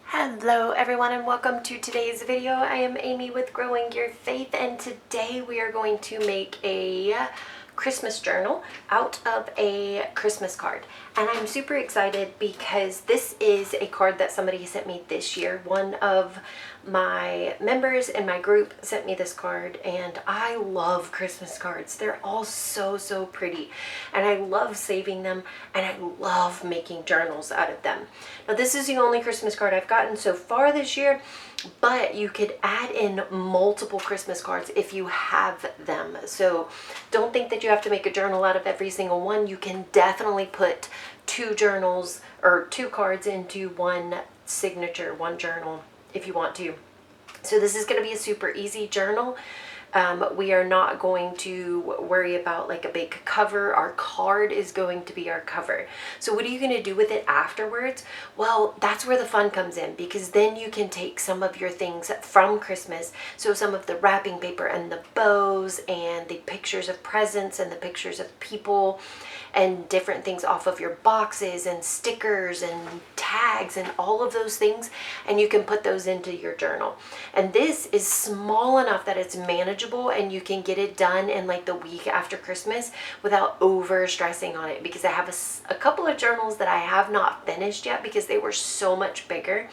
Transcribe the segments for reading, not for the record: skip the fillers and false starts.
Hello everyone and welcome to today's video. I am Amy with Growing Your Faith, and today we are going to make a Christmas journal out of a Christmas card. And I'm super excited because this is a card that somebody sent me this year. One of my members in my group sent me this card, and I love Christmas cards. They're all so pretty, and I love saving them, and I love making journals out of them. Now this is the only Christmas card I've gotten so far this year, but you could add in multiple Christmas cards if you have them. So don't think that you have to make a journal out of every single one. You can definitely put two journals or two cards into one signature, one journal if you want to. So this is going to be a super easy journal. We are not going to worry about like a big cover. Our card is going to be our cover. So what are you going to do with it afterwards? Well, that's where the fun comes in, because then you can take some of your things from Christmas. So some of the wrapping paper and the bows and the pictures of presents and the pictures of people and different things off of your boxes and stickers and tags and all of those things, and you can put those into your journal. And this is small enough that it's manageable and you can get it done in like the week after Christmas without over stressing on it, because I have a couple of journals that I have not finished yet because they were so much bigger.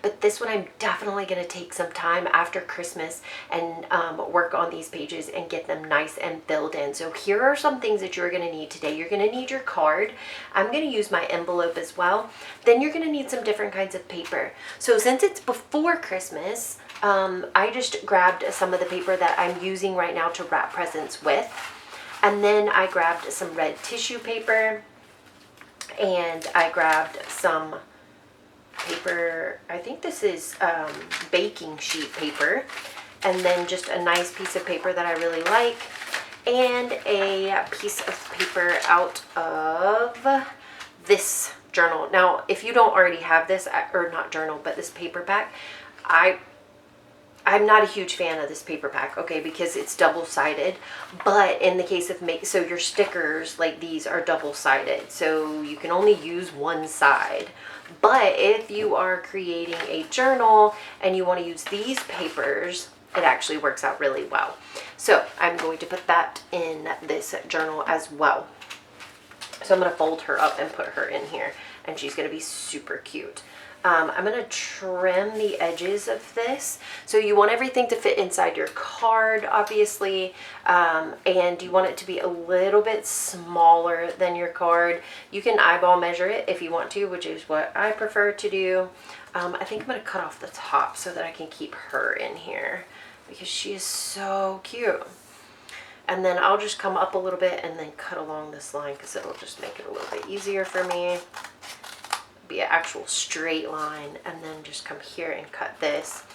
But this one I'm definitely going to take some time after Christmas and work on these pages and get them nice and filled in. So here are some things that you're going to need today. You're going to need your card. I'm going to use my envelope as well. Then you're going to need some different kinds of paper. So since it's before Christmas, I just grabbed some of the paper that I'm using right now to wrap presents with. And then I grabbed some red tissue paper, and I grabbed some paper, I think this is baking sheet paper, and then just a nice piece of paper that I really like, and a piece of paper out of this journal. Now if you don't already have this, or not journal, but this paperback, I'm not a huge fan of this paperback, okay, because it's double-sided. But in the case of so your stickers like these are double-sided, so you can only use one side. But if you are creating a journal and you want to use these papers, it actually works out really well. So I'm going to put that in this journal as well. So I'm going to fold her up and put her in here, and she's going to be super cute. I'm going to trim the edges of this. So you want everything to fit inside your card, obviously, and you want it to be a little bit smaller than your card. You can eyeball measure it if you want to, which is what I prefer to do. I think I'm going to cut off the top so that I can keep her in here, because she is so cute. And then I'll just come up a little bit and then cut along this line, because it'll just make it a little bit easier for me. Be an actual straight line, and then just come here and cut this.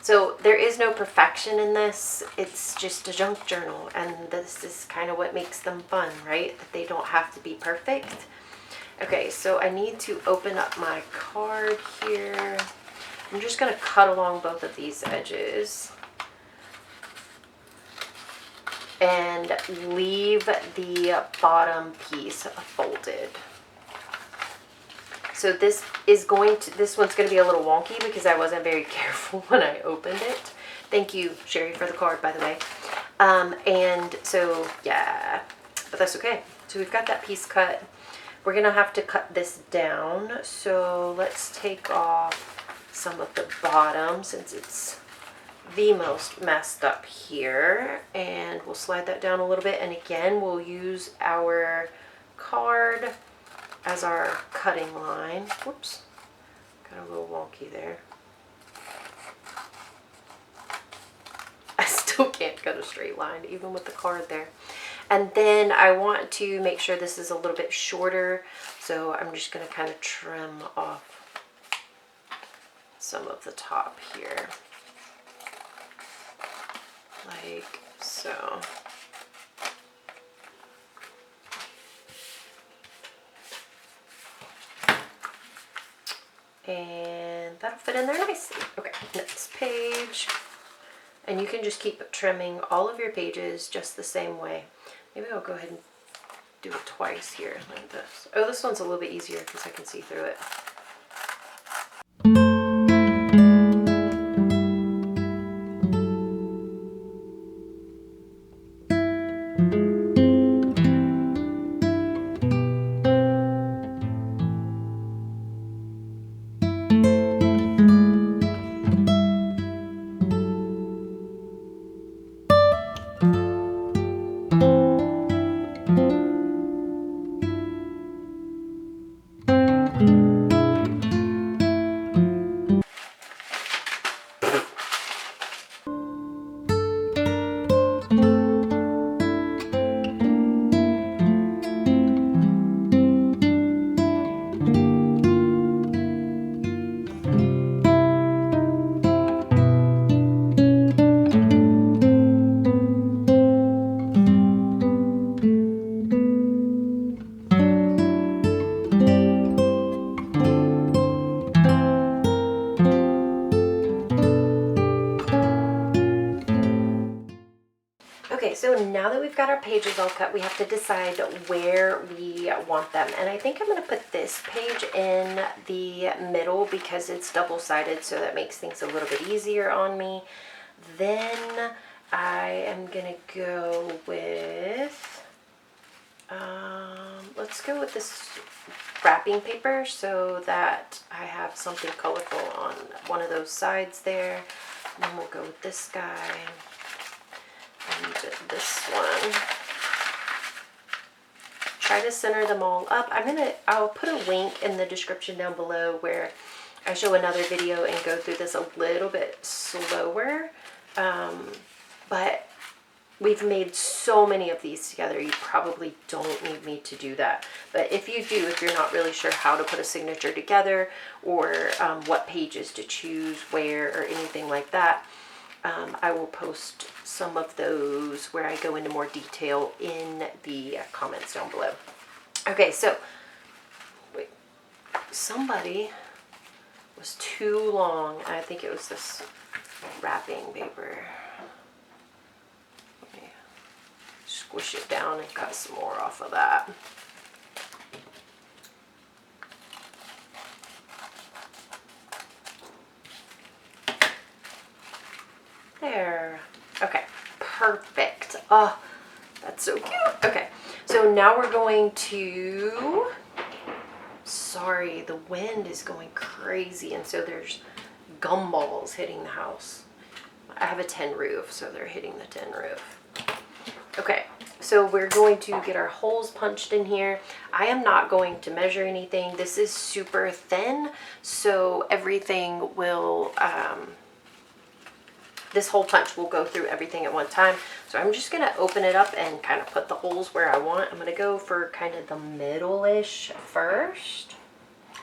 So there is no perfection in this. It's just a junk journal, and this is kind of what makes them fun, right? That they don't have to be perfect. Okay, so I need to open up my card here. I'm just going to cut along both of these edges and leave the bottom piece folded. So this one's going to be a little wonky because I wasn't very careful when I opened it. Thank you, Sherry, for the card, by the way. And so, yeah, but that's okay. So we've got that piece cut. We're going to have to cut this down. So let's take off some of the bottom since it's the most messed up here. And we'll slide that down a little bit. And again, we'll use our card as our cutting line. Whoops, got a little wonky there. I still can't cut a straight line even with the card there. And then I want to make sure this is a little bit shorter, so I'm just going to kind of trim off some of the top here, like so. And that'll fit in there nicely. Okay, next page. And you can just keep trimming all of your pages just the same way. Maybe I'll go ahead and do it twice here, like this. Oh, this one's a little bit easier because I can see through it. Okay, so now that we've got our pages all cut, we have to decide where we want them. And I think I'm going to put this page in the middle because it's double-sided, so that makes things a little bit easier on me. Then I am going to go with, let's go with this wrapping paper so that I have something colorful on one of those sides there. And then we'll go with this guy. And this one. Try to center them all up. I'll put a link in the description down below where I show another video and go through this a little bit slower. But we've made so many of these together, you probably don't need me to do that. But if you do, if you're not really sure how to put a signature together or what pages to choose where or anything like that, I will post some of those where I go into more detail in the comments down below. Okay, so wait, somebody was too long. I think it was this wrapping paper. Let me squish it down and cut some more off of that. There. Okay, perfect. Oh, that's so cute. Okay, so now we're going to, sorry, the wind is going crazy, and so there's gumballs hitting the house. I have a tin roof, so they're hitting the tin roof. Okay, so we're going to get our holes punched in here. I am not going to measure anything. This is super thin, so everything will, this hole punch will go through everything at one time. So I'm just going to open it up and kind of put the holes where I want. I'm going to go for kind of the middle-ish first.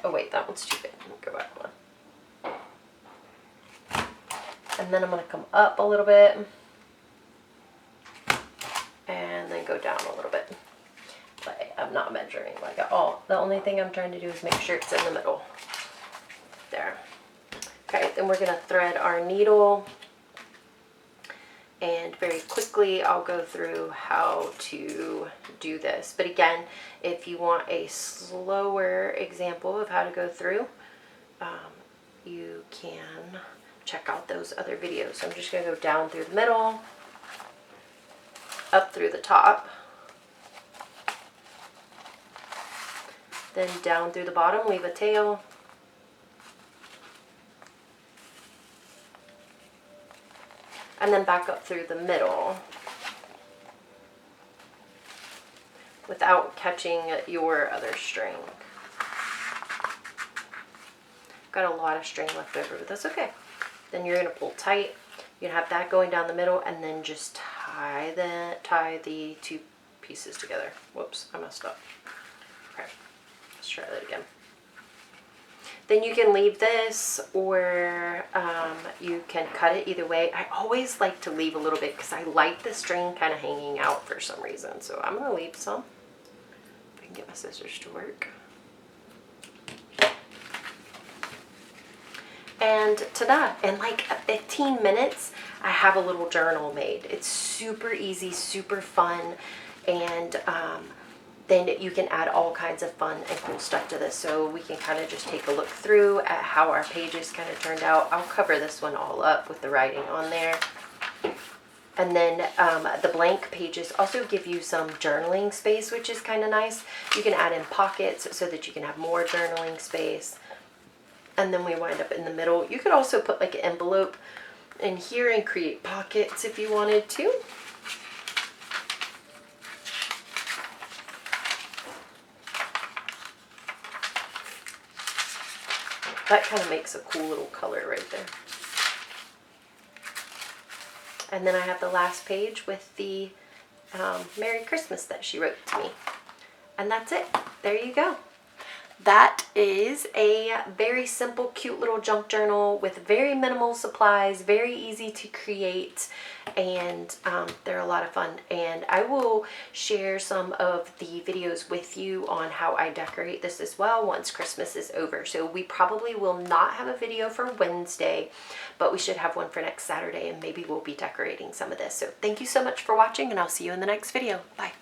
Oh wait, that one's too big. Let me go back one. And then I'm going to come up a little bit. And then go down a little bit. But I'm not measuring like at all. The only thing I'm trying to do is make sure it's in the middle. There. Okay, then we're going to thread our needle. And very quickly I'll go through how to do this. But again, if you want a slower example of how to go through, you can check out those other videos. So I'm just going to go down through the middle, up through the top, then down through the bottom, leave a tail, and then back up through the middle without catching your other string. Got a lot of string left over, but that's okay. Then you're going to pull tight. You're going to have that going down the middle, and then just tie the two pieces together. Whoops, I messed up. Okay, let's try that again. Then you can leave this, or you can cut it either way. I always like to leave a little bit because I like the string kind of hanging out for some reason. So I'm going to leave some. If I can get my scissors to work. And ta-da! In like 15 minutes, I have a little journal made. It's super easy, super fun. and then you can add all kinds of fun and cool stuff to this. So we can kind of just take a look through at how our pages kind of turned out. I'll cover this one all up with the writing on there. And then the blank pages also give you some journaling space, which is kind of nice. You can add in pockets so that you can have more journaling space. And then we wind up in the middle. You could also put like an envelope in here and create pockets if you wanted to. That kind of makes a cool little color right there. And then I have the last page with the Merry Christmas that she wrote to me. And that's it. There you go. That is a very simple, cute little junk journal with very minimal supplies, very easy to create, and they're a lot of fun. And I will share some of the videos with you on how I decorate this as well once Christmas is over. So we probably will not have a video for Wednesday, but we should have one for next Saturday, and maybe we'll be decorating some of this. So thank you so much for watching, and I'll see you in the next video. Bye.